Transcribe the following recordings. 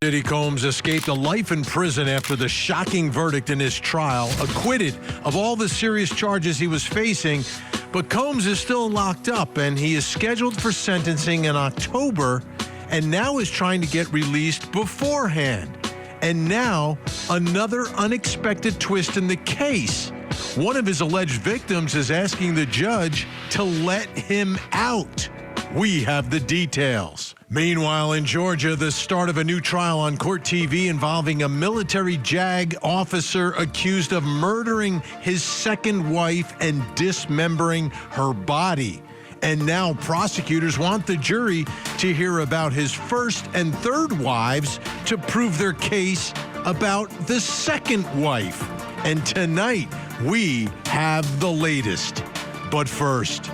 Diddy Combs escaped a life in prison after the shocking verdict in his trial, acquitted of all the serious charges he was facing. But Combs is still locked up, and he is scheduled for sentencing in October, and now is trying to get released beforehand. And now, another unexpected twist in the case. One of his alleged victims is asking the judge to let him out. We have the details. Meanwhile, in Georgia, the start of a new trial on court TV involving a military JAG officer accused of murdering his second wife and dismembering her body. And now prosecutors want the jury to hear about his first and third wives to prove their case about the second wife. And tonight, we have the latest. But first,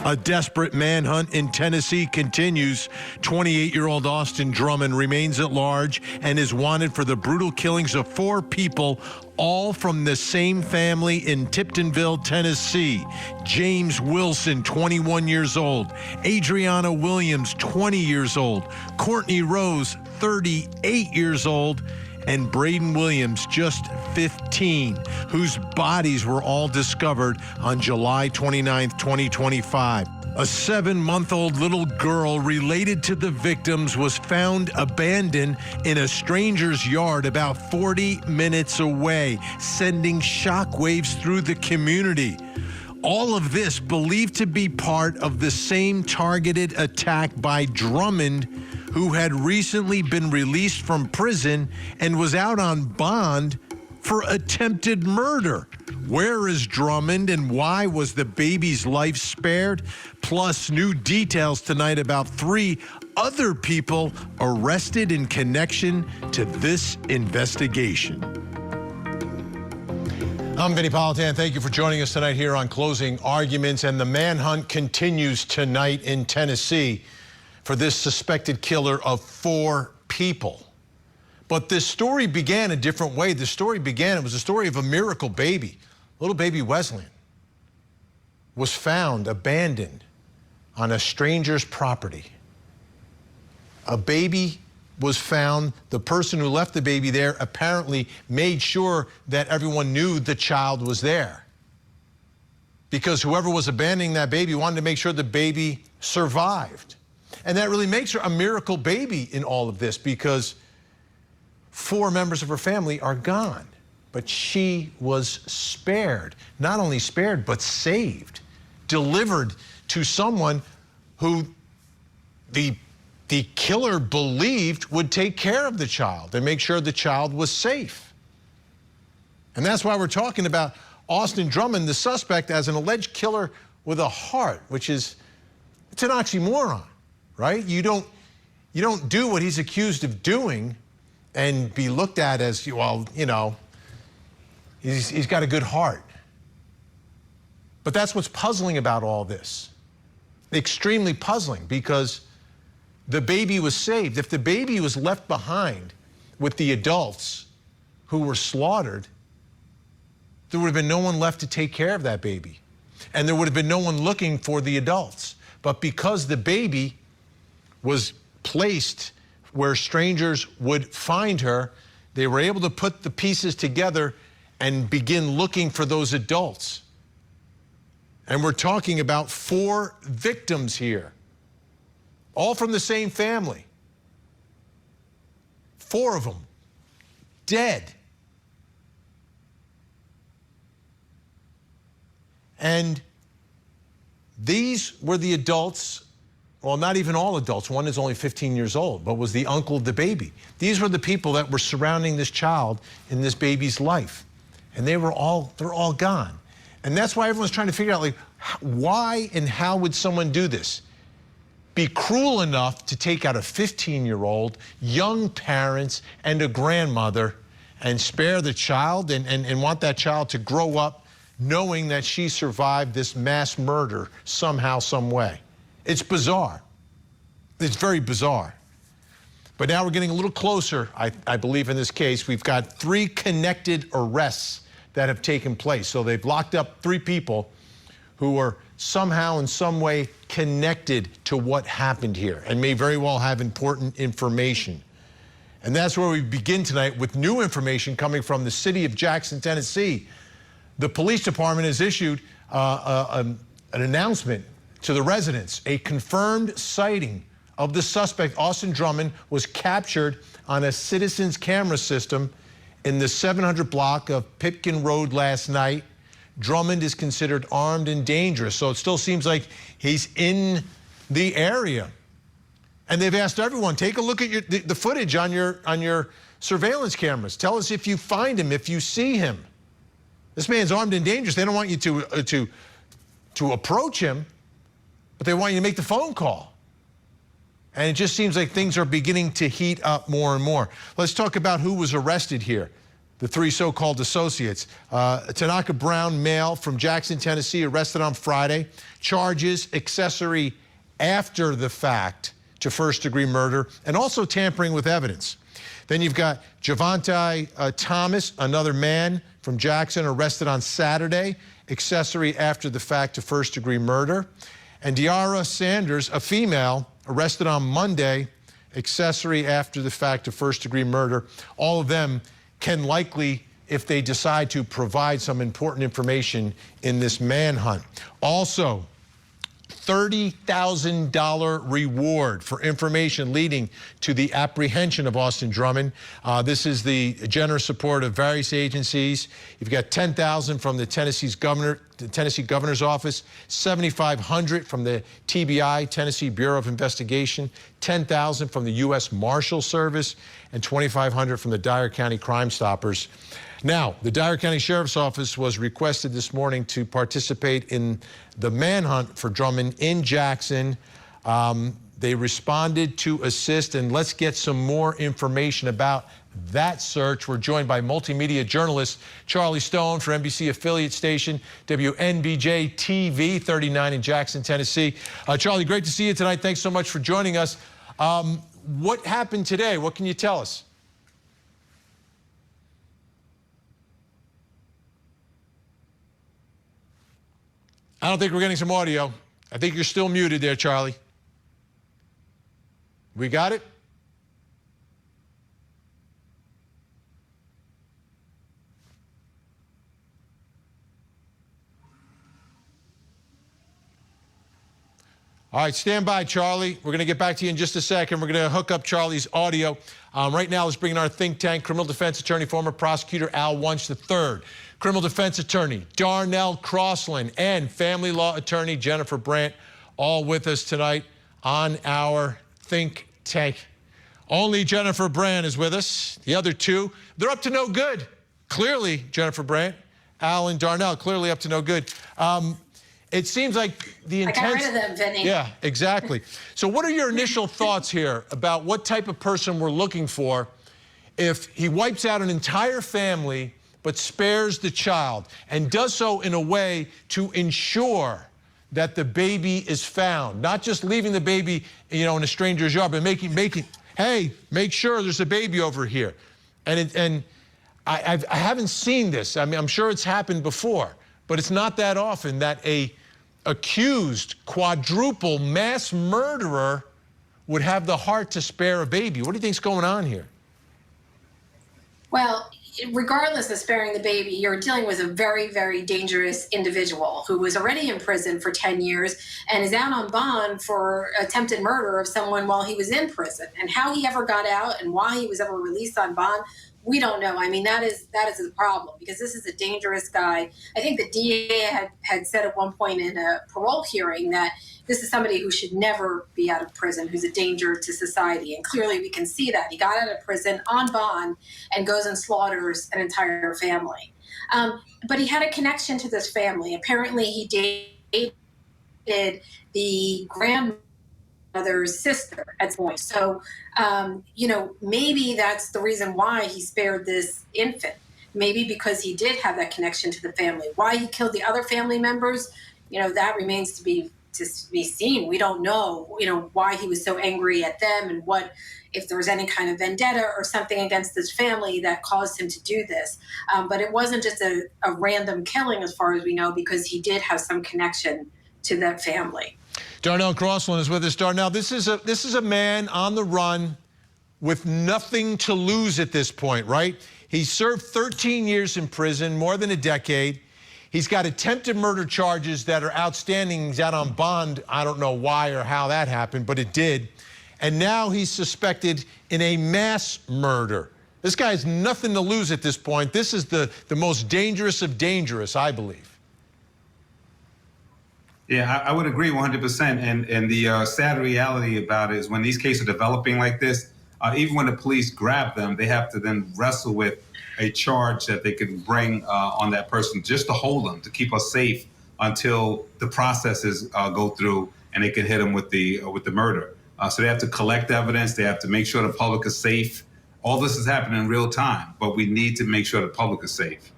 a desperate manhunt in Tennessee continues. 28-year-old Austin Drummond remains at large and is wanted for the brutal killings of 4 people, all from the same family in Tiptonville, Tennessee. James Wilson, 21 years old. Adriana Williams, 20 years old. Courtney Rose, 38 years old. And Braden Williams, just 15, whose bodies were all discovered on July 29, 2025. A 7-month-old little girl related to the victims was found abandoned in a stranger's yard about 40 minutes away, sending shockwaves through the community. All of this believed to be part of the same targeted attack by Drummond, who had recently been released from prison and was out on bond for attempted murder. Where is Drummond, and why was the baby's life spared? Plus, new details tonight about 3 other people arrested in connection to this investigation. I'm Vinnie Politan. Thank you for joining us tonight here on Closing Arguments. And the manhunt continues tonight in Tennessee for this suspected killer of 4 people. But this story began a different way. The story began, it was a story of a miracle baby. Little baby Wesleyan was found abandoned on a stranger's property. A baby was found. The person who left the baby there apparently made sure that everyone knew the child was there, because whoever was abandoning that baby wanted to make sure the baby survived. And that really makes her a miracle baby in all of this, because 4 members of her family are gone. But she was spared. Not only spared, but saved. Delivered to someone who the killer believed would take care of the child and make sure the child was safe. And that's why we're talking about Austin Drummond, the suspect, as an alleged killer with a heart, which is, it's an oxymoron, right? You don't do what he's accused of doing and be looked at as, well, you know, he's got a good heart. But that's what's puzzling about all this. Extremely puzzling, because the baby was saved. If the baby was left behind with the adults who were slaughtered, there would have been no one left to take care of that baby. And there would have been no one looking for the adults. But because the baby was placed where strangers would find her, they were able to put the pieces together and begin looking for those adults. And we're talking about 4 victims here, all from the same family. 4 of them dead. And these were the adults. Well, not even all adults. One is only 15 years old, but was the uncle of the baby. These were the people that were surrounding this child in this baby's life. And they're all gone. And that's why everyone's trying to figure out, like, why and how would someone do this? Be cruel enough to take out a 15-year-old, young parents, and a grandmother, and spare the child and want that child to grow up knowing that she survived this mass murder somehow, some way. It's bizarre. It's very bizarre. But now we're getting a little closer, I believe, in this case. We've got 3 connected arrests that have taken place. So they've locked up 3 people who are somehow in some way connected to what happened here and may very well have important information. And that's where we begin tonight with new information coming from the city of Jackson, Tennessee. The police department has issued an announcement to the residents. A confirmed sighting of the suspect, Austin Drummond, was captured on a citizen's camera system in the 700 block of Pipkin Road last night. Drummond is considered armed and dangerous, so it still seems like he's in the area. And they've asked everyone, take a look at the footage on your surveillance cameras. Tell us if you find him, if you see him. This man's armed and dangerous. They don't want you to approach him, but they want you to make the phone call. And it just seems like things are beginning to heat up more and more. Let's talk about who was arrested here. The three so-called associates. Tanaka Brown, male from Jackson, Tennessee, arrested on Friday. Charges accessory after the fact to first-degree murder and also tampering with evidence. Then you've got Javante Thomas, another man from Jackson, arrested on Saturday, accessory after the fact to first-degree murder. And Diara Sanders, a female, arrested on Monday, accessory after the fact to first-degree murder. All of them can likely, if they decide to, provide some important information in this manhunt. Also, $30,000 reward for information leading to the apprehension of Austin Drummond. This is the generous support of various agencies. You've got $10,000 from the Tennessee Governor's Office, $7,500 from the TBI, Tennessee Bureau of Investigation, $10,000 from the U.S. Marshal Service, and $2,500 from the Dyer County Crime Stoppers. Now, the Dyer County Sheriff's Office was requested this morning to participate in the manhunt for Drummond in Jackson. They responded to assist, and let's get some more information about that search. We're joined by multimedia journalist Charlie Stone for NBC affiliate station WNBJ TV 39 in Jackson, Tennessee. Charlie, great to see you tonight. Thanks so much for joining us. What happened today? What can you tell us? I don't think we're getting some audio. I think you're still muted there, Charlie. We got it? All right, stand by, Charlie. We're going to get back to you in just a second. We're going to hook up Charlie's audio. Right now, let's bring in our think tank, criminal defense attorney, former prosecutor Al Wunsch III, criminal defense attorney Darnell Crossland, and family law attorney Jennifer Brandt, all with us tonight on our think tank. Only Jennifer Brandt is with us. The other two, they're up to no good. Clearly, Jennifer Brandt, Al and Darnell, clearly up to no good. It seems like the intense... I got rid of them, Vinnie. Yeah, exactly. So what are your initial thoughts here about what type of person we're looking for if he wipes out an entire family but spares the child and does so in a way to ensure that the baby is found, not just leaving the baby, in a stranger's yard, but hey, make sure there's a baby over here. And I haven't seen this. I mean, I'm sure it's happened before, but it's not that often that a accused quadruple mass murderer would have the heart to spare a baby. What do you think's going on here? Well, regardless of sparing the baby, you're dealing with a very, very dangerous individual who was already in prison for 10 years and is out on bond for attempted murder of someone while he was in prison. And how he ever got out and why he was ever released on bond, we don't know. I mean, that is the problem, because this is a dangerous guy. I think the DA had said at one point in a parole hearing that this is somebody who should never be out of prison, who's a danger to society. And clearly we can see that. He got out of prison on bond and goes and slaughters an entire family. But he had a connection to this family. Apparently he dated the grandmother's sister at some point. So, maybe that's the reason why he spared this infant. Maybe because he did have that connection to the family. Why he killed the other family members, that remains to be seen. We don't know, why he was so angry at them and if there was any kind of vendetta or something against this family that caused him to do this. But it wasn't just a random killing, as far as we know, because he did have some connection to that family. Darnell Crossland is with us. Darnell, this is a man on the run with nothing to lose at this point, right? He served 13 years in prison, more than a decade. He's got attempted murder charges that are outstanding. He's out on bond. I don't know why or how that happened, but it did. And now he's suspected in a mass murder. This guy has nothing to lose at this point. This is the most dangerous of dangerous, I believe. Yeah, I would agree 100%. And the sad reality about it is when these cases are developing like this, even when the police grab them, they have to then wrestle with a charge that they can bring on that person just to hold them, to keep us safe until the processes go through and they can hit them with the murder. So they have to collect evidence. They have to make sure the public is safe. All this is happening in real time, but we need to make sure the public is safe.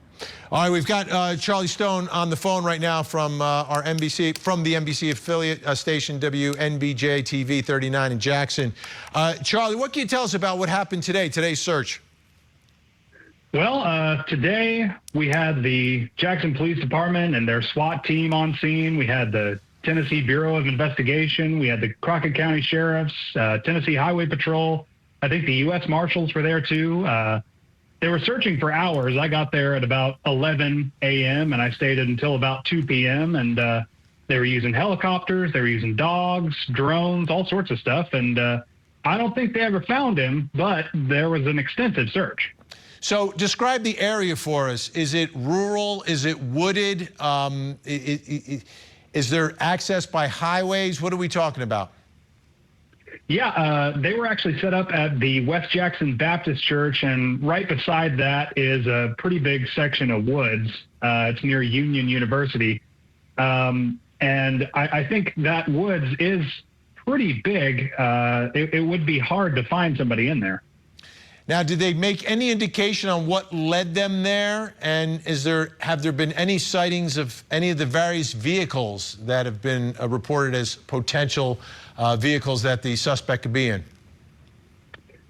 All right, we've got Charlie Stone on the phone right now from the NBC affiliate station WNBJ TV 39 in Jackson. Charlie, what can you tell us about what happened today, today's search? Well, today we had the Jackson Police Department and their SWAT team on scene. We had the Tennessee Bureau of Investigation. We had the Crockett County Sheriffs, Tennessee Highway Patrol. I think the U.S. Marshals were there too. They were searching for hours. I got there at about 11 a.m. and I stayed until about 2 p.m. And they were using helicopters, they were using dogs, drones, all sorts of stuff. And I don't think they ever found him, but there was an extensive search. So describe the area for us. Is it rural? Is it wooded? Is there access by highways? What are we talking about? Yeah, they were actually set up at the West Jackson Baptist Church, and right beside that is a pretty big section of woods. It's near Union University. And I think that woods is pretty big. It would be hard to find somebody in there. Now, did they make any indication on what led them there? And have there been any sightings of any of the various vehicles that have been reported as potential vehicles that the suspect could be in?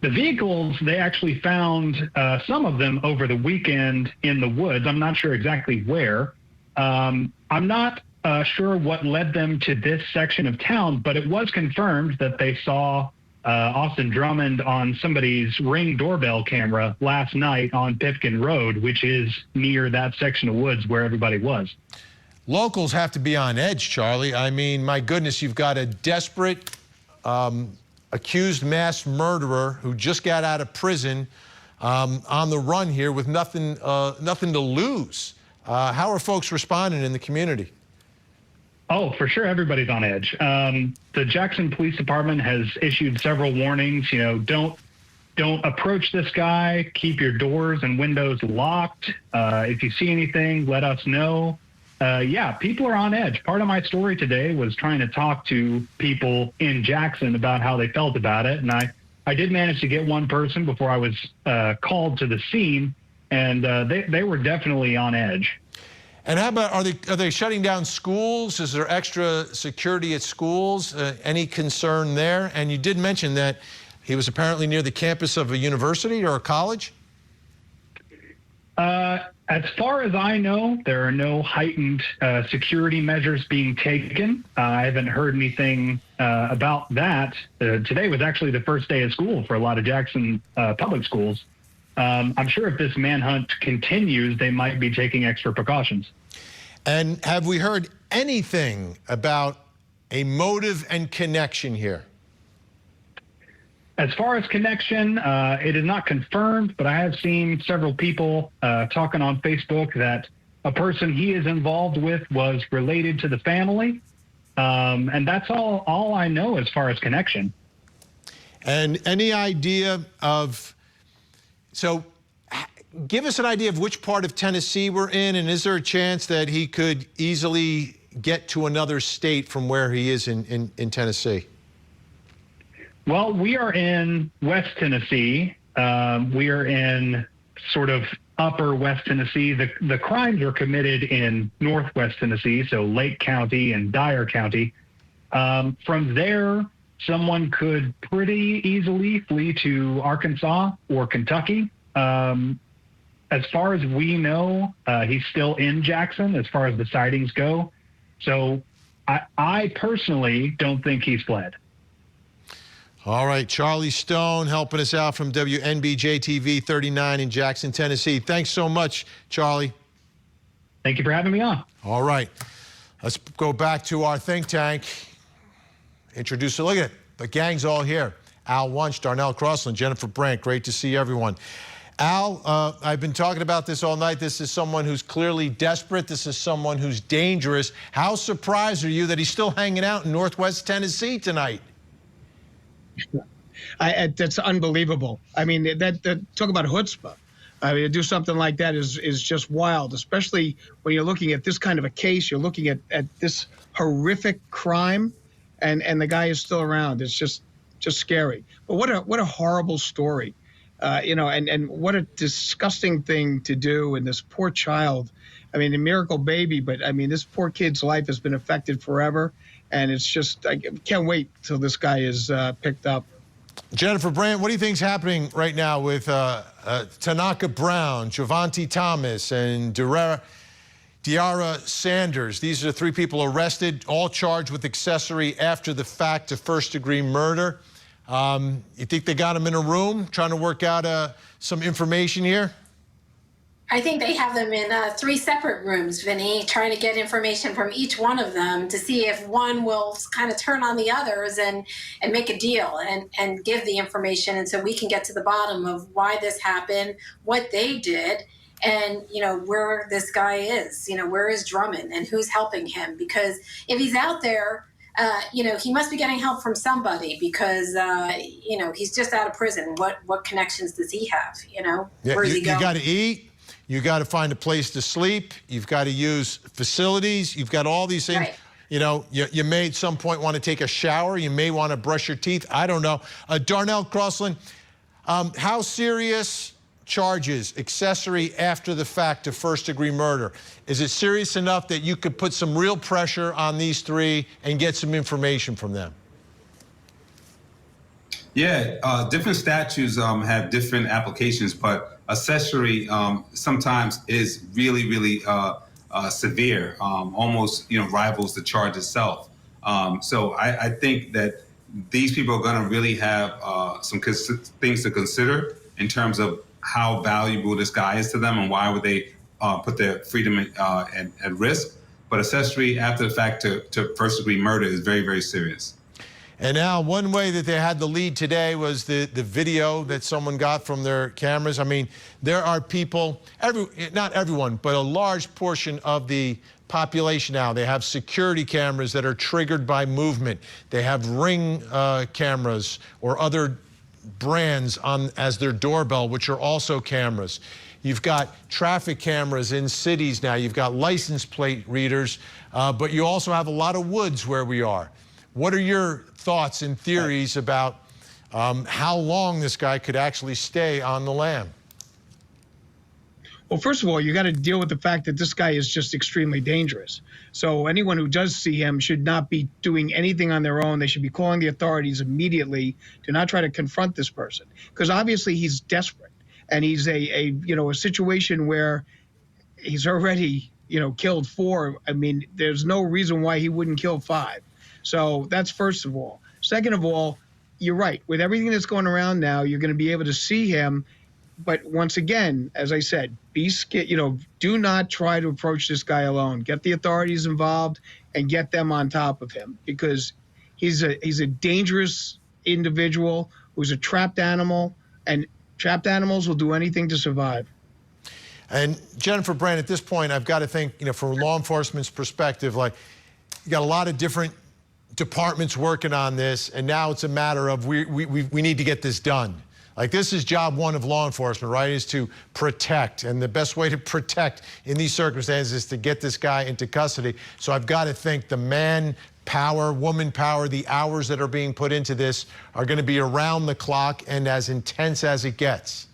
The vehicles, they actually found some of them over the weekend in the woods. I'm not sure exactly where. I'm not sure what led them to this section of town, but it was confirmed that they saw Austin Drummond on somebody's Ring doorbell camera last night on Pipkin Road, which is near that section of woods where everybody was. Locals have to be on edge, Charlie. I mean, my goodness, you've got a desperate accused mass murderer who just got out of prison on the run here with nothing to lose. How are folks responding in the community? Oh, for sure, everybody's on edge. The Jackson Police Department has issued several warnings. You know, don't approach this guy. Keep your doors and windows locked. If you see anything, let us know. Yeah, people are on edge. Part of my story today was trying to talk to people in Jackson about how they felt about it, and I did manage to get one person before I was called to the scene, and they were definitely on edge. And how about, are they shutting down schools? Is there extra security at schools? Any concern there? And you did mention that he was apparently near the campus of a university or a college? As far as I know, there are no heightened security measures being taken. I haven't heard anything about that. Today was actually the first day of school for a lot of Jackson public schools. I'm sure if this manhunt continues, they might be taking extra precautions. And have we heard anything about a motive and connection here? As far as connection, it is not confirmed, but I have seen several people talking on Facebook that a person he is involved with was related to the family. And that's all I know as far as connection. And any idea of, so give us an idea of which part of Tennessee we're in, and is there a chance that he could easily get to another state from where he is in Tennessee? Well, we are in West Tennessee. We are in sort of upper West Tennessee. The crimes are committed in Northwest Tennessee, so Lake County and Dyer County. From there, someone could pretty easily flee to Arkansas or Kentucky. As far as we know, he's still in Jackson as far as the sightings go. So I personally don't think he's fled. All right, Charlie Stone helping us out from WNBJ-TV 39 in Jackson, Tennessee. Thanks so much, Charlie. Thank you for having me on. All right, let's go back to our think tank. Introduce it. Look at it. The gang's all here. Al Wunsch, Darnell Crossland, Jennifer Brandt. Great to see everyone. Al, I've been talking about this all night. This is someone who's clearly desperate. This is someone who's dangerous. How surprised are you that he's still hanging out in Northwest Tennessee tonight? That's unbelievable. I mean, that talk about chutzpah. I mean, to do something like that is just wild, especially when you're looking at this kind of a case. You're looking at this horrific crime, and the guy is still around. It's just scary. But what a horrible story, and what a disgusting thing to do. And this poor child, I mean, a miracle baby, but I mean, this poor kid's life has been affected forever. And it's just, I can't wait till this guy is picked up. Jennifer Brandt, what do you think's happening right now with Tanaka Brown, Javonte Thomas, and Diarra Sanders? These are the three people arrested, all charged with accessory after the fact to first-degree murder. You think they got them in a room trying to work out some information here? I think they have them in 3 separate rooms, Vinnie, trying to get information from each one of them to see if one will kind of turn on the others and make a deal and give the information. And so we can get to the bottom of why this happened, what they did, and, where this guy is, where is Drummond and who's helping him? Because if he's out there, he must be getting help from somebody because, he's just out of prison. What connections does he have, Yeah, Where's he going? You got to eat. You got to find a place to sleep. You've got to use facilities. You've got all these things. Right. You may at some point want to take a shower. You may want to brush your teeth. I don't know. Darnell Crossland, how serious charges, accessory after the fact to first-degree murder? Is it serious enough that you could put some real pressure on these three and get some information from them? Yeah, different statutes have different applications, but accessory sometimes is really, really severe, almost rivals the charge itself. So I think that these people are going to really have some things to consider in terms of how valuable this guy is to them and why would they put their freedom at risk. But accessory after the fact to first-degree murder is very, very serious. And now, one way that they had the lead today was the video that someone got from their cameras. I mean, there are people, not everyone, but a large portion of the population now, they have security cameras that are triggered by movement. They have Ring cameras or other brands as their doorbell, which are also cameras. You've got traffic cameras in cities now. You've got license plate readers, but you also have a lot of woods where we are. What are your thoughts and theories about how long this guy could actually stay on the lam? Well, first of all, you got to deal with the fact that this guy is just extremely dangerous. So anyone who does see him should not be doing anything on their own. They should be calling the authorities immediately. Do not try to confront this person because obviously he's desperate and he's a situation where he's already killed 4. I mean, there's no reason why he wouldn't kill 5. So that's first of all. Second of all, you're right. With everything that's going around now, you're going to be able to see him. But once again, as I said, be scared. Do not try to approach this guy alone. Get the authorities involved and get them on top of him because he's a dangerous individual who's a trapped animal, and trapped animals will do anything to survive. And Jennifer Brandt, at this point, I've got to think, from law enforcement's perspective, like you got a lot of different departments working on this, and now it's a matter of we need to get this done. Like this is job one of law enforcement, right, is to protect. And the best way to protect in these circumstances is to get this guy into custody. So I've got to think the man power, woman power, the hours that are being put into this are going to be around the clock and as intense as it gets.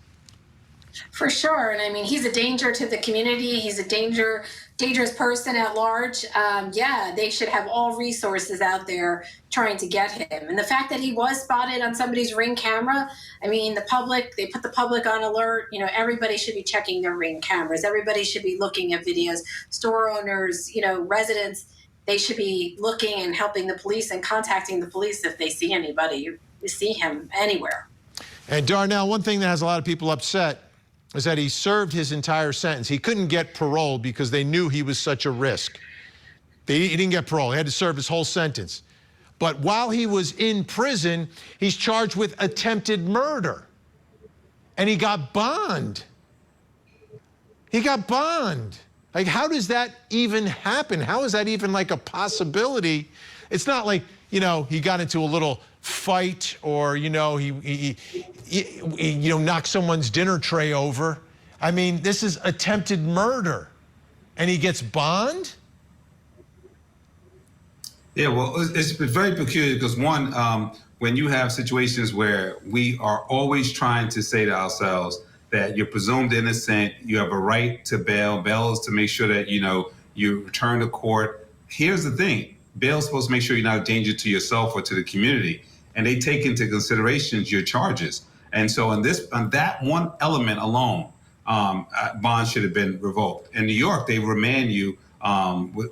For sure. And I mean, he's a danger to the community. He's a dangerous person at large. Yeah, they should have all resources out there trying to get him. And the fact that he was spotted on somebody's Ring camera, I mean, they put the public on alert. Everybody should be checking their Ring cameras. Everybody should be looking at videos. Store owners, residents, they should be looking and helping the police and contacting the police if they see anybody see him anywhere. And Darnell, one thing that has a lot of people upset is that he served his entire sentence. He couldn't get parole because they knew he was such a risk. He didn't get parole. He had to serve his whole sentence. But while he was in prison, he's charged with attempted murder. And he got bond. He got bond. Like, how does that even happen? How is that even like a possibility? It's not like, you know, he got into a little fight or, you know, he knocked someone's dinner tray over. I mean, this is attempted murder. And he gets bond? Yeah, well, it's very peculiar because one, when you have situations where we are always trying to say to ourselves that you're presumed innocent, you have a right to bail. Bail is to make sure that, you know, you return to court. Here's the thing. Bail is supposed to make sure you're not a danger to yourself or to the community. And they take into consideration your charges. And so on that one element alone, bond should have been revoked. In New York, they remand you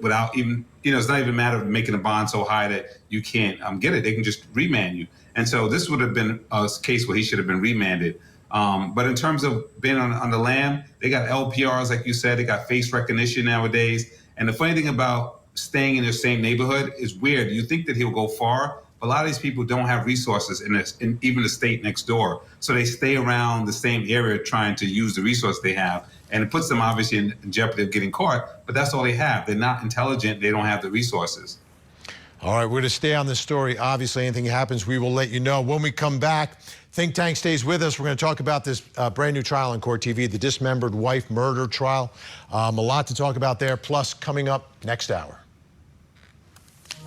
without even, you know, it's not even a matter of making a bond so high that you can't get it. They can just remand you. And so this would have been a case where he should have been remanded. But in terms of being on the lam, they got LPRs, like you said, they got face recognition nowadays. And the funny thing about staying in the same neighborhood is weird. You think that he'll go far, but a lot of these people don't have resources in even the state next door. So they stay around the same area trying to use the resource they have. And it puts them obviously in jeopardy of getting caught, but that's all they have. They're not intelligent. They don't have the resources. All right, we're going to stay on this story. Obviously, anything happens, we will let you know. When we come back, Think Tank stays with us. We're going to talk about this brand new trial on Court TV, the dismembered wife murder trial. A lot to talk about there, plus coming up next hour.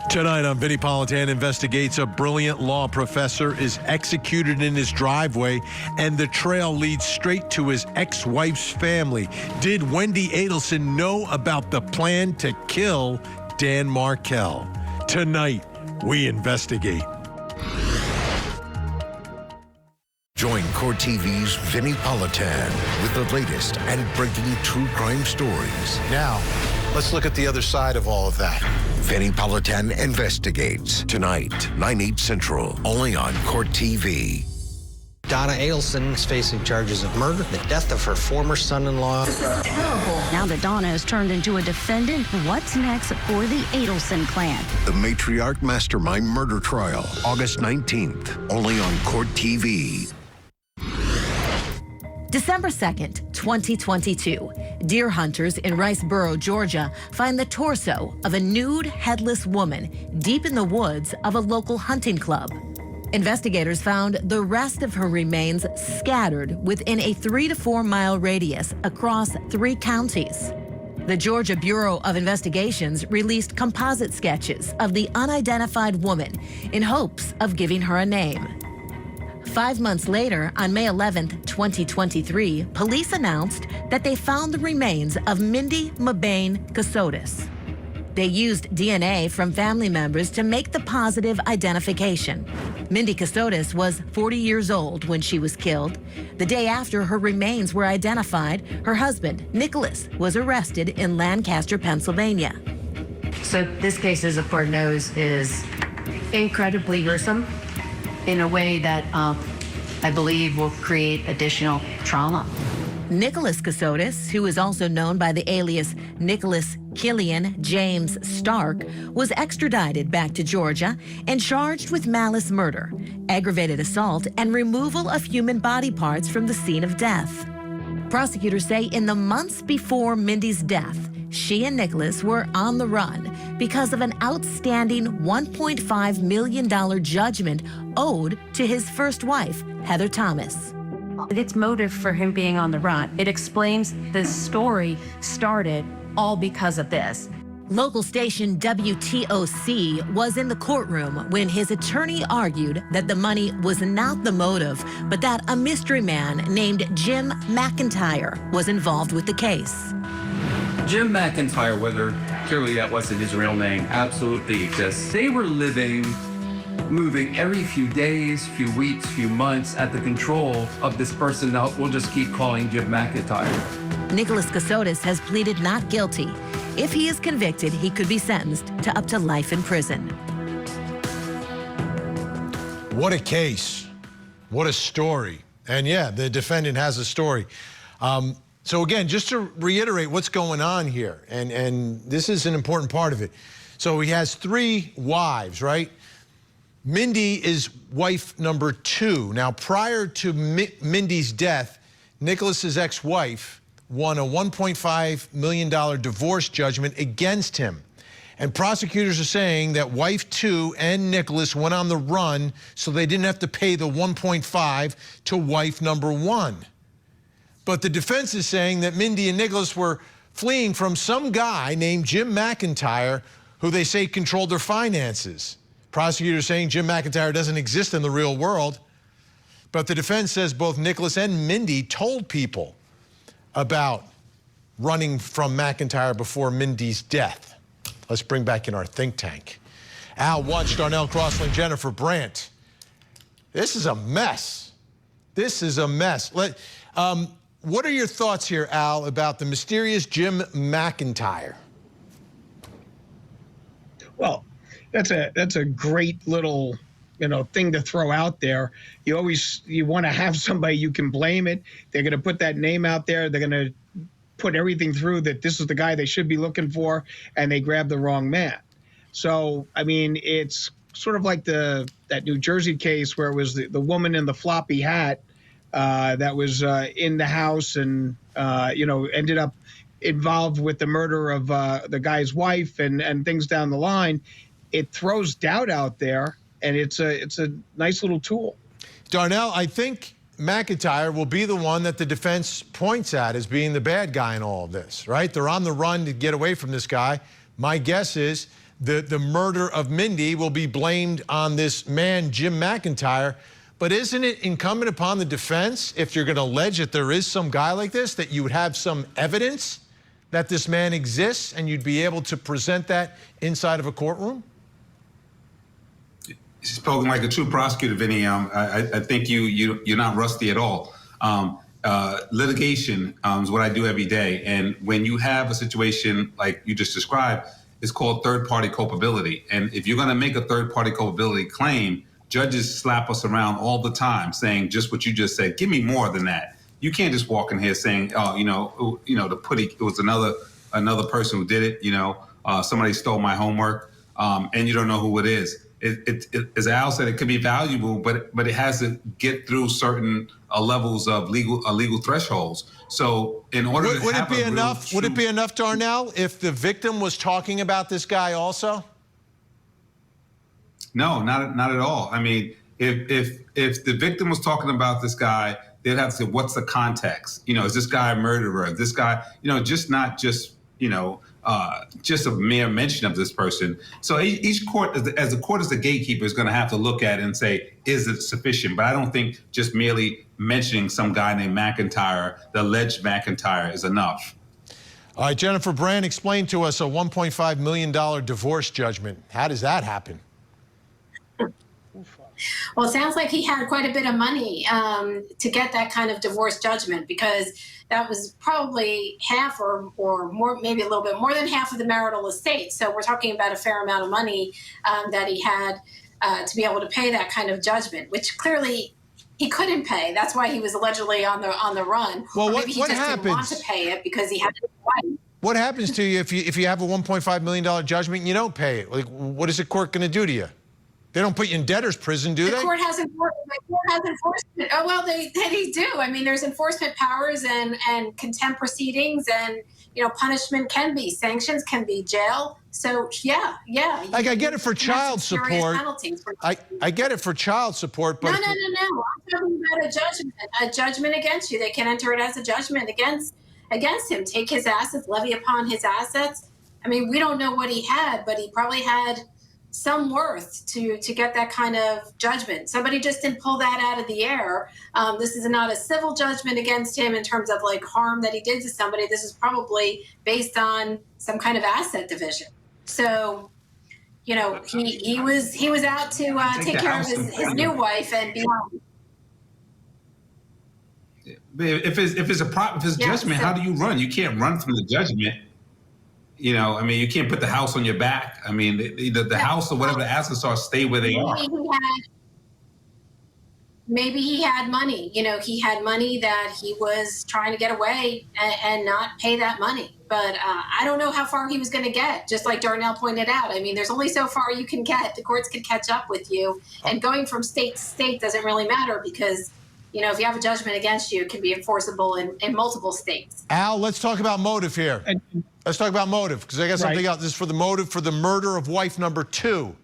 Tonight on Vinnie Politan Investigates, a brilliant law professor is executed in his driveway, and the trail leads straight to his ex-wife's family. Did Wendy Adelson know about the plan to kill Dan Markel? Tonight, we investigate. Join Court TV's Vinnie Politan with the latest and breaking true crime stories. Now, let's look at the other side of all of that. Vinnie Politan Investigates. Tonight, 9/8 Central, only on Court TV. Donna Adelson is facing charges of murder, the death of her former son-in-law. This is terrible. Now that Donna has turned into a defendant, what's next for the Adelson clan? The matriarch mastermind murder trial, August 19th, only on Court TV. December 2nd, 2022. Deer hunters in Riceboro, Georgia, find the torso of a nude, headless woman deep in the woods of a local hunting club. Investigators found the rest of her remains scattered within a 3 to 4 mile radius across 3 counties. The Georgia Bureau of Investigations released composite sketches of the unidentified woman in hopes of giving her a name. 5 months later, on May 11th, 2023, police announced that they found the remains of Mindy Kassotis. They used DNA from family members to make the positive identification. Mindy Kassotis was 40 years old when she was killed. The day after her remains were identified, her husband, Nicholas, was arrested in Lancaster, Pennsylvania. So this case, as the court knows, is incredibly gruesome in a way that I believe will create additional trauma. Nicholas Kassotis, who is also known by the alias Nicholas Killian James Stark, was extradited back to Georgia and charged with malice murder, aggravated assault, and removal of human body parts from the scene of death. Prosecutors say in the months before Mindy's death, she and Nicholas were on the run because of an outstanding $1.5 million judgment owed to his first wife, Heather Thomas. Its motive for him being on the run, it explains this story started all because of this. Local station WTOC was in the courtroom when his attorney argued that the money was not the motive, but that a mystery man named Jim McIntyre was involved with the case. Jim McIntyre, whether clearly that wasn't his real name, absolutely exists. They were living, moving every few days, few weeks, few months at the control of this person that we'll just keep calling Jim McIntyre. Nicholas Kassotis has pleaded not guilty. If he is convicted, he could be sentenced to up to life in prison. What a case. What a story. And yeah, the defendant has a story. So again, just to reiterate what's going on here, and this is an important part of it. So he has 3 wives, right? Mindy is wife number 2. Now, prior to Mindy's death, Nicholas's ex-wife won a $1.5 million divorce judgment against him. And prosecutors are saying that wife 2 and Nicholas went on the run so they didn't have to pay the 1.5 to wife number 1. But the defense is saying that Mindy and Nicholas were fleeing from some guy named Jim McIntyre, who they say controlled their finances. Prosecutors saying Jim McIntyre doesn't exist in the real world. But the defense says both Nicholas and Mindy told people about running from McIntyre before Mindy's death. Let's bring back in our think tank. Al Wunsch, Darnell Crossley, Jennifer Brandt. This is a mess. This is a mess. What are your thoughts here, Al, about the mysterious Jim McIntyre? Well, that's a great little, thing to throw out there. You want to have somebody you can blame it. They're going to put that name out there. They're going to put everything through that this is the guy they should be looking for, and they grab the wrong man. So, I mean, it's sort of like that New Jersey case where it was the woman in the floppy hat that was in the house and, ended up involved with the murder of the guy's wife and things down the line. It throws doubt out there, and it's a nice little tool. Darnell, I think McIntyre will be the one that the defense points at as being the bad guy in all of this, right? They're on the run to get away from this guy. My guess is the murder of Mindy will be blamed on this man, Jim McIntyre. But isn't it incumbent upon the defense, if you're going to allege that there is some guy like this, that you would have some evidence that this man exists and you'd be able to present that inside of a courtroom? Spoken like a true prosecutor, Vinnie. I think you're not rusty at all. Litigation is what I do every day, and when you have a situation like you just described, it's called third-party culpability. And if you're going to make a third-party culpability claim, judges slap us around all the time, saying just what you just said. Give me more than that. You can't just walk in here saying, it was another person who did it. Somebody stole my homework, and you don't know who it is. As Al said, it could be valuable, but it has to get through certain levels of legal thresholds. So, in order would it be enough? Would it be enough, Darnell, if the victim was talking about this guy also? No, not at all. I mean, if the victim was talking about this guy, they'd have to say, what's the context? Is this guy a murderer? This guy, just a mere mention of this person. So each court, as the court is the gatekeeper, is going to have to look at it and say, is it sufficient? But I don't think just merely mentioning some guy named McIntyre, the alleged McIntyre, is enough. All right, Jennifer Brandt, explain to us a $1.5 million divorce judgment. How does that happen? Well, it sounds like he had quite a bit of money to get that kind of divorce judgment, because that was probably half or more, maybe a little bit more than half of the marital estate. So we're talking about a fair amount of money that he had to be able to pay that kind of judgment, which clearly he couldn't pay. That's why he was allegedly on the run. Well, or maybe he just didn't want to pay it because he had to pay. What happens to you if you have a $1.5 million judgment and you don't pay it? Like, what is the court going to do to you? They don't put you in debtor's prison, do they? The court has enforcement. Oh, well, they do. I mean, there's enforcement powers and contempt proceedings, and punishment can be sanctions, can be jail. So yeah. Like, I get it for child support. I get it for child support, but no. I'm talking about a judgment against you. They can enter it as a judgment against him. Take his assets, levy upon his assets. I mean, we don't know what he had, but he probably had some worth to get that kind of judgment. Somebody just didn't pull that out of the air. This is not a civil judgment against him in terms of like harm that he did to somebody. This is probably based on some kind of asset division. So, he was out to take care of his new wife and beyond. If it's judgment, how do you run? You can't run from the judgment. You can't put the house on your back. I mean, the house or whatever the assets are stay where they are. maybe he had money. You know, he had money that he was trying to get away and not pay that money. But I don't know how far he was going to get, just like Darnell pointed out. I mean, there's only so far you can get. The courts can catch up with you. And going from state to state doesn't really matter because, you know, if you have a judgment against you, it can be enforceable in multiple states. Al, let's talk about motive here. Let's talk about motive, because I got something else. This is for the motive for the murder of wife number 2.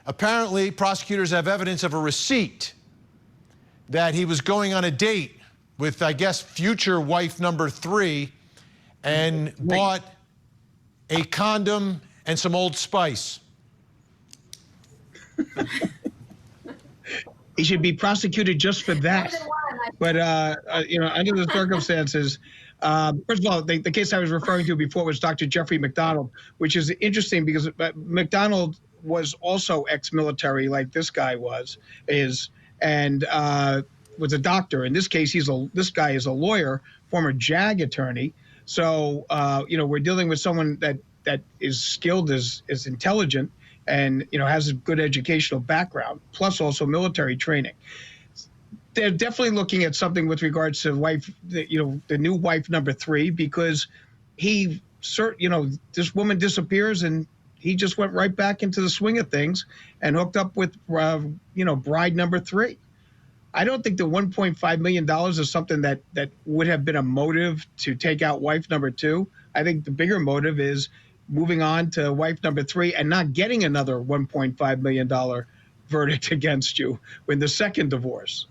Apparently, prosecutors have evidence of a receipt that he was going on a date with, I guess, future wife number 3 and bought a condom and some Old Spice. He should be prosecuted just for that. But, you know, under the circumstances, first of all, the case I was referring to before was Dr. Jeffrey McDonald, which is interesting because McDonald was also ex-military like this guy and was a doctor. In this case, this guy is a lawyer, former JAG attorney. So, you know, we're dealing with someone that is skilled, is intelligent, and, you know, has a good educational background, plus also military training. They're definitely looking at something with regards to the new wife number 3, because you know, this woman disappears and he just went right back into the swing of things and hooked up with, you know, bride number 3. I don't think the $1.5 million is something that would have been a motive to take out wife number 2. I think the bigger motive is moving on to wife number 3 and not getting another $1.5 million verdict against you in the second divorce.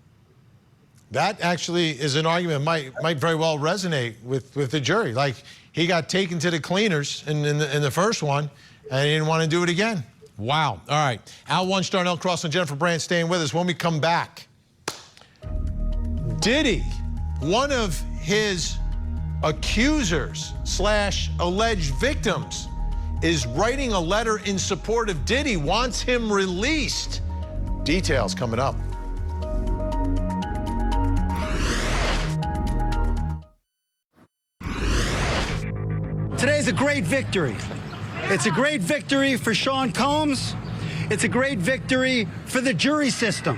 That actually is an argument might very well resonate with the jury. Like, he got taken to the cleaners in the first one, and he didn't want to do it again. Wow. All right. Al Wunsch, Darnell Cross, and Jennifer Brandt staying with us. When we come back, Diddy, one of his accusers / alleged victims, is writing a letter in support of Diddy, wants him released. Details coming up. Today's a great victory. It's a great victory for Sean Combs. It's a great victory for the jury system.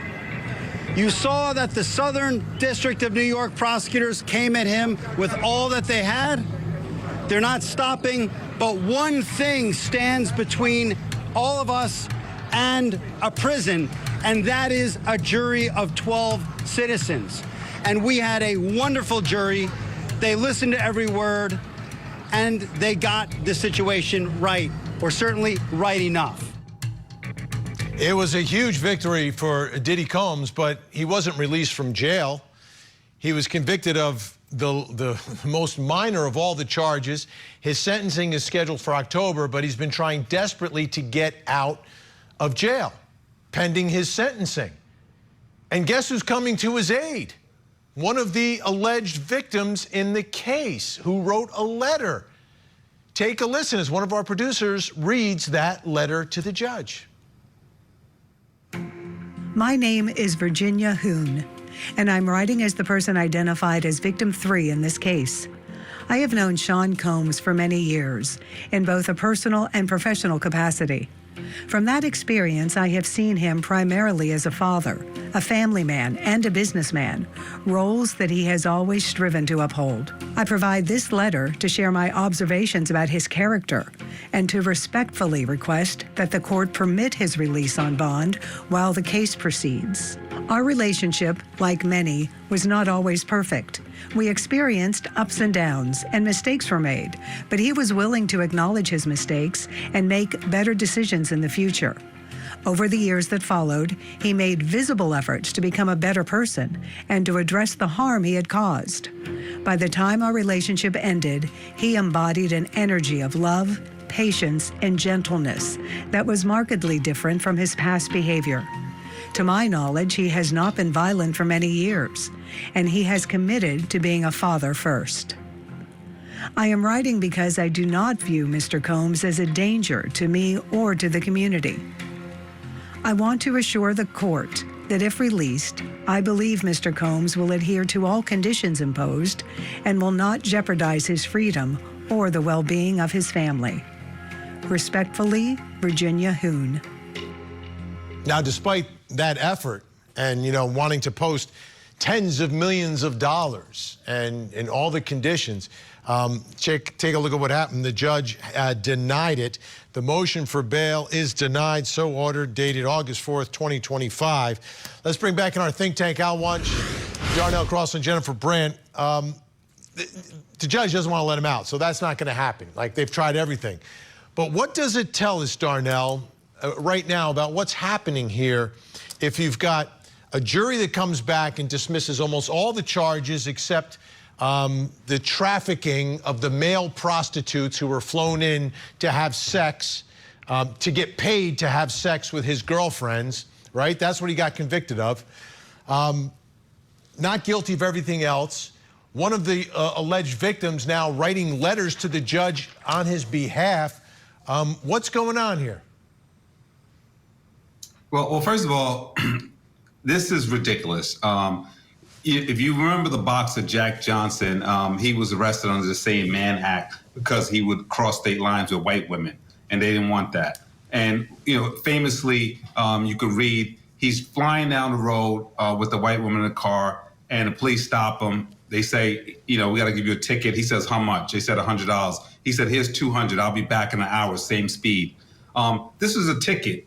You saw that the Southern District of New York prosecutors came at him with all that they had. They're not stopping, but one thing stands between all of us and a prison, and that is a jury of 12 citizens. And we had a wonderful jury. They listened to every word, and they got the situation right, or certainly right enough. It was a huge victory for Diddy Combs, but he wasn't released from jail. He was convicted of the most minor of all the charges. His sentencing is scheduled for October, but he's been trying desperately to get out of jail pending his sentencing. And guess who's coming to his aid? One of the alleged victims in the case who wrote a letter. Take a listen as one of our producers reads that letter to the judge. My name is Virginia Hoon, and I'm writing as the person identified as victim 3 in this case. I have known Sean Combs for many years, in both a personal and professional capacity. From that experience, I have seen him primarily as a father, a family man, and a businessman, roles that he has always striven to uphold. I provide this letter to share my observations about his character and to respectfully request that the court permit his release on bond while the case proceeds. Our relationship, like many, was not always perfect. We experienced ups and downs, and mistakes were made, but he was willing to acknowledge his mistakes and make better decisions in the future. Over the years that followed, he made visible efforts to become a better person and to address the harm he had caused. By the time our relationship ended, he embodied an energy of love, patience, and gentleness that was markedly different from his past behavior. To my knowledge, he has not been violent for many years, and he has committed to being a father first. I am writing because I do not view Mr. Combs as a danger to me or to the community. I want to assure the court that if released, I believe Mr. Combs will adhere to all conditions imposed and will not jeopardize his freedom or the well-being of his family. Respectfully, Virginia Hoon. Now, despite that effort, and, wanting to post tens of millions of dollars and all the conditions. Take a look at what happened. The judge denied it. The motion for bail is denied, so ordered, dated August 4th, 2025. Let's bring back in our think tank, Al Wunsch, Darnell Cross, and Jennifer Brandt. The judge doesn't want to let him out, so that's not going to happen. Like, they've tried everything. But what does it tell us, Darnell, right now about what's happening here if you've got a jury that comes back and dismisses almost all the charges except the trafficking of the male prostitutes who were flown in to have sex, to get paid to have sex with his girlfriends, right? That's what he got convicted of. Not guilty of everything else. One of the alleged victims now writing letters to the judge on his behalf. What's going on here? Well, first of all, this is ridiculous. If you remember the boxer Jack Johnson, he was arrested under the same Mann Act because he would cross state lines with white women, and they didn't want that. And famously, you could read he's flying down the road with the white woman in the car, and the police stop him. They say, we got to give you a ticket. He says, how much? They said $100. He said, here's $200. I'll be back in an hour, same speed. This is a ticket.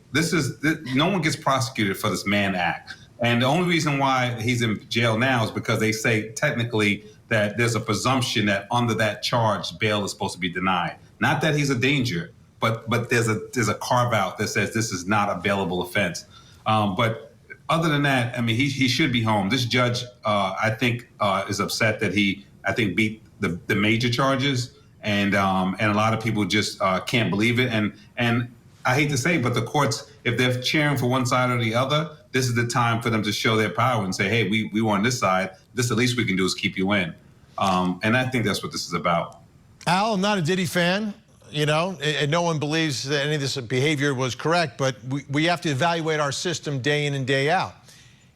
No one gets prosecuted for this Mann Act. And the only reason why he's in jail now is because they say technically that there's a presumption that under that charge, bail is supposed to be denied. Not that he's a danger, but there's a carve out that says this is not a bailable offense. But other than that, I mean, he should be home. This judge, I think, is upset that he beat the major charges, and a lot of people just can't believe it. And I hate to say it, but the courts, if they're cheering for one side or the other, this is the time for them to show their power and say, hey, we want this side. This the least we can do is keep you in. And I think that's what this is about. Al, I'm not a Diddy fan, and no one believes that any of this behavior was correct, but we have to evaluate our system day in and day out.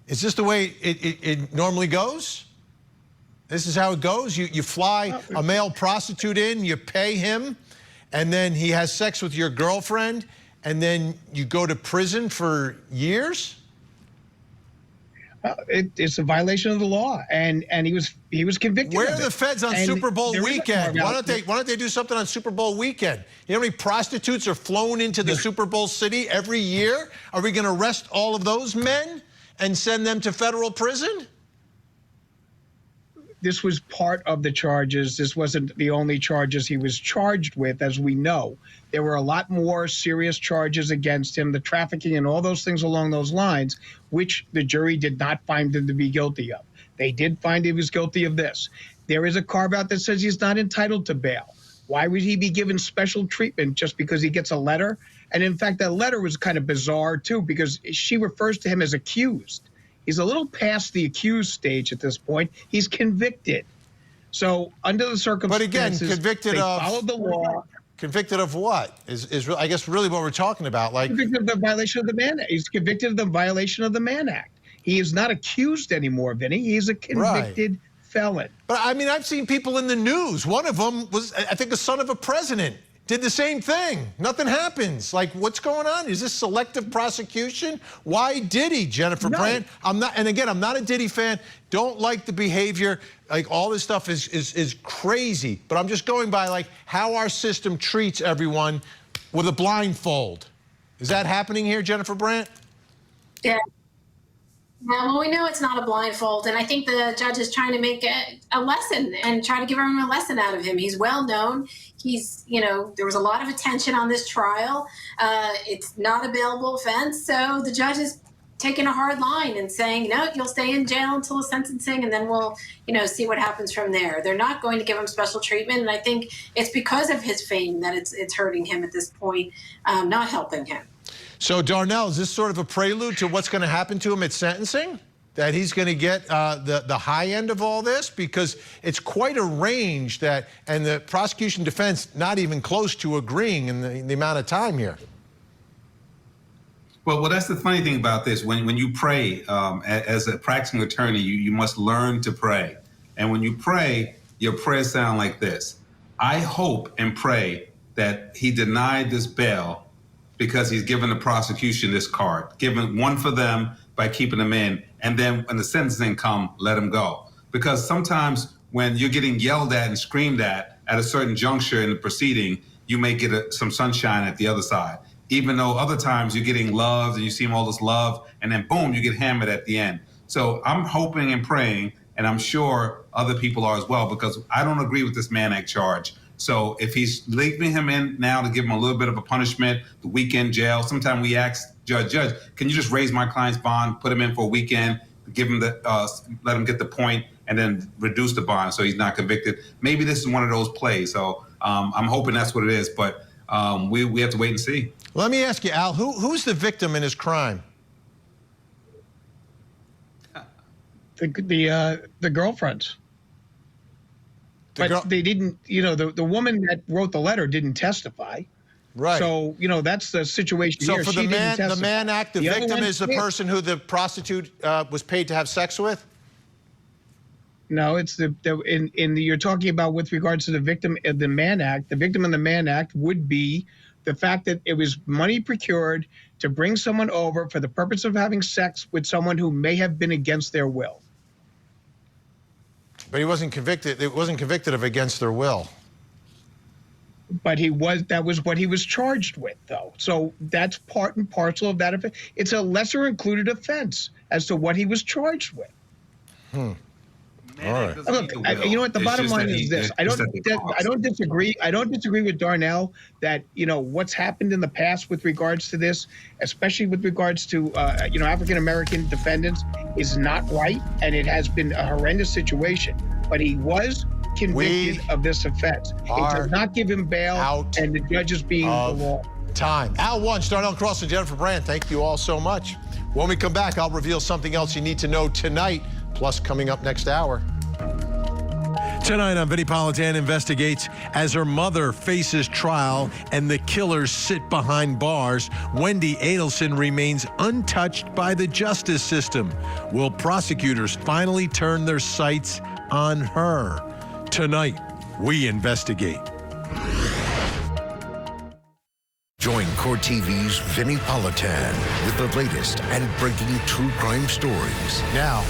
Is this the way it normally goes? This is how it goes? You fly a male prostitute in, you pay him, and then he has sex with your girlfriend, and then you go to prison for years? It's a violation of the law, and he was convicted. Where of are the feds on Super Bowl weekend? Why don't they do something on Super Bowl weekend? You know how many prostitutes are flown into the Super Bowl city every year? Are we going to arrest all of those men and send them to federal prison? This was part of the charges. This wasn't the only charges he was charged with, as we know. There were a lot more serious charges against him, the trafficking and all those things along those lines, which the jury did not find him to be guilty of. They did find he was guilty of this. There is a carve-out that says he's not entitled to bail. Why would he be given special treatment just because he gets a letter? And in fact, that letter was kind of bizarre, too, because she refers to him as accused. He's a little past the accused stage at this point. He's convicted. So under the circumstances, but again, convicted of followed the law. Convicted of what? Is I guess really what we're talking about. Like convicted of the violation of the Mann Act. He's convicted of the violation of the Mann Act. He is not accused anymore, Vinnie. He's a convicted felon. But I mean, I've seen people in the news. One of them was, I think, the son of a president. Did the same thing. Nothing happens. Like, what's going on? Is this selective prosecution? Why Diddy, Jennifer Brandt? I'm not, and again, I'm not a Diddy fan. Don't like the behavior. Like, all this stuff is crazy. But I'm just going by, like, how our system treats everyone with a blindfold. Is that happening here, Jennifer Brandt? Yeah. Well, we know it's not a blindfold, and I think the judge is trying to make a lesson and try to give everyone a lesson out of him. He's well known. He's, there was a lot of attention on this trial. It's not a bailable offense, so the judge is taking a hard line and saying, no, you'll stay in jail until the sentencing, and then we'll, see what happens from there. They're not going to give him special treatment, and I think it's because of his fame that it's hurting him at this point, not helping him. So, Darnell, is this sort of a prelude to what's going to happen to him at sentencing? That he's going to get the high end of all this? Because it's quite a range and the prosecution defense not even close to agreeing in the amount of time here. Well, that's the funny thing about this. When you pray, as a practicing attorney, you must learn to pray. And when you pray, your prayers sound like this. I hope and pray that he denied this bail because he's given the prosecution this card, given one for them, by keeping them in, and then when the sentencing come, let them go. Because sometimes when you're getting yelled at and screamed at a certain juncture in the proceeding, you may get some sunshine at the other side. Even though other times you're getting loved and you see all this love, and then boom, you get hammered at the end. So I'm hoping and praying, and I'm sure other people are as well, because I don't agree with this Mann Act charge. So if he's leaving him in now to give him a little bit of a punishment, the weekend jail, sometimes we ask judge, can you just raise my client's bond, put him in for a weekend, give him let him get the point, and then reduce the bond so he's not convicted. Maybe this is one of those plays. So I'm hoping that's what it is, but we have to wait and see. Let me ask you, Al, who's the victim in his crime? The girlfriends. But they didn't, the woman that wrote the letter didn't testify. Right. So, that's the situation here. So for the Mann Act, the victim is the person who the prostitute was paid to have sex with? No, it's you're talking about with regards to the victim of the Mann Act. The victim in the Mann Act would be the fact that it was money procured to bring someone over for the purpose of having sex with someone who may have been against their will. But he wasn't convicted. It wasn't convicted of against their will. But that was what he was charged with, though. So that's part and parcel of that offense. It's a lesser included offense as to what he was charged with. All right. Look, you know what? The bottom line is this: I don't disagree. I don't disagree with Darnell that what's happened in the past with regards to this, especially with regards to African American defendants, is not right, and it has been a horrendous situation. But he was convicted of this offense. It does not give him bail, and the judge is being the law. Time. Al Wunsch, Darnell Cross, and Jennifer Brand. Thank you all so much. When we come back, I'll reveal something else you need to know tonight. Plus, coming up next hour. Tonight on Vinnie Politan Investigates, as her mother faces trial and the killers sit behind bars, Wendy Adelson remains untouched by the justice system. Will prosecutors finally turn their sights on her? Tonight, we investigate. Join Court TV's Vinnie Politan with the latest and breaking true crime stories. Now,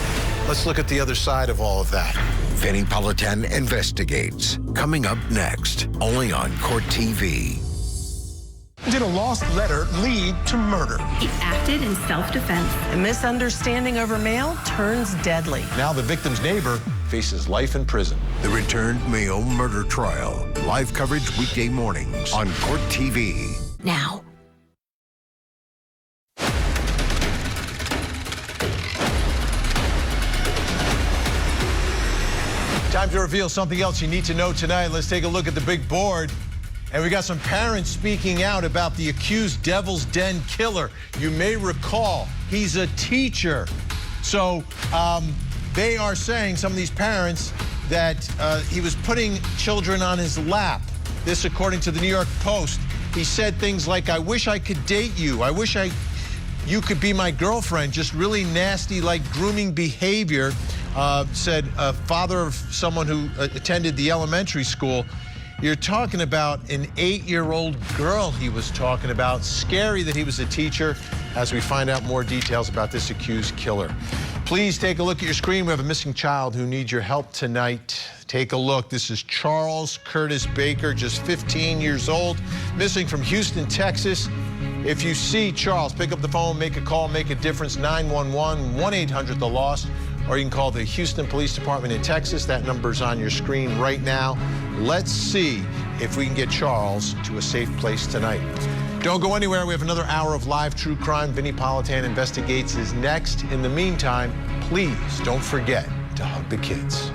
let's look at the other side of all of that. Vinnie Politan Investigates. Coming up next, only on Court TV. Did a lost letter lead to murder? He acted in self-defense. A misunderstanding over mail turns deadly. Now the victim's neighbor faces life in prison. The returned Mayo murder trial. Live coverage weekday mornings on Court TV. Now. Time to reveal something else you need to know tonight. Let's take a look at the big board. And we got some parents speaking out about the accused Devil's Den killer. You may recall he's a teacher. So they are saying, some of these parents, that he was putting children on his lap. This according to the New York Post. He said things like, I wish I could date you. I wish you could be my girlfriend. Just really nasty, like grooming behavior, said a father of someone who attended the elementary school. You're talking about an 8-year-old girl he was talking about. Scary that he was a teacher, as we find out more details about this accused killer. Please take a look at your screen. We have a missing child who needs your help tonight. Take a look. This is Charles Curtis Baker, just 15 years old, missing from Houston, Texas. If you see Charles, pick up the phone, make a call, make a difference, 911, 1-800-THE-LOST, or you can call the Houston Police Department in Texas. That number's on your screen right now. Let's see if we can get Charles to a safe place tonight. Don't go anywhere. We have another hour of live true crime. Vinnie Politan Investigates is next. In the meantime, please don't forget to hug the kids.